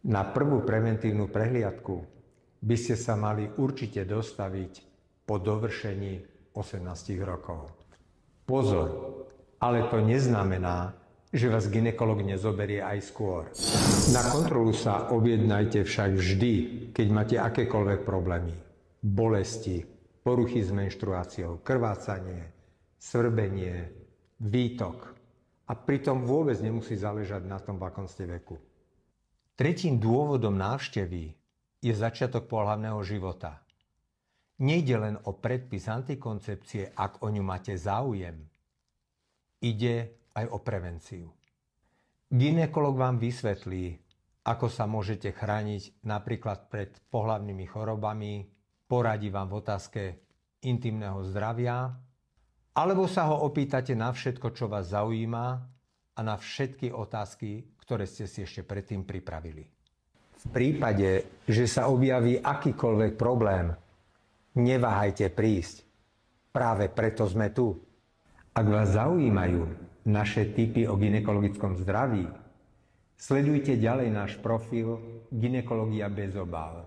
Na prvú preventívnu prehliadku by ste sa mali určite dostaviť po dovršení 18 rokov. Pozor, ale to neznamená, že vás gynekolog nezoberie aj skôr. Na kontrolu sa objednajte však vždy, keď máte akékoľvek problémy. Bolesti, poruchy s menštruáciou, krvácanie, svrbenie, výtok. A pritom vôbec nemusí záležať na tom, v akom ste veku. Tretím dôvodom návštevy je začiatok pohlavného života. Nejde len o predpis antikoncepcie, ak o ňu máte záujem. Ide aj o prevenciu. Gynekolog vám vysvetlí, ako sa môžete chrániť napríklad pred pohlavnými chorobami, poradí vám v otázke intimného zdravia, alebo sa ho opýtate na všetko, čo vás zaujíma a na všetky otázky, ktoré ste si ešte predtým pripravili. V prípade, že sa objaví akýkoľvek problém, neváhajte prísť. Práve preto sme tu. Ak vás zaujímajú naše tipy o gynekologickom zdraví, sledujte ďalej náš profil Gynekológia bez obáv.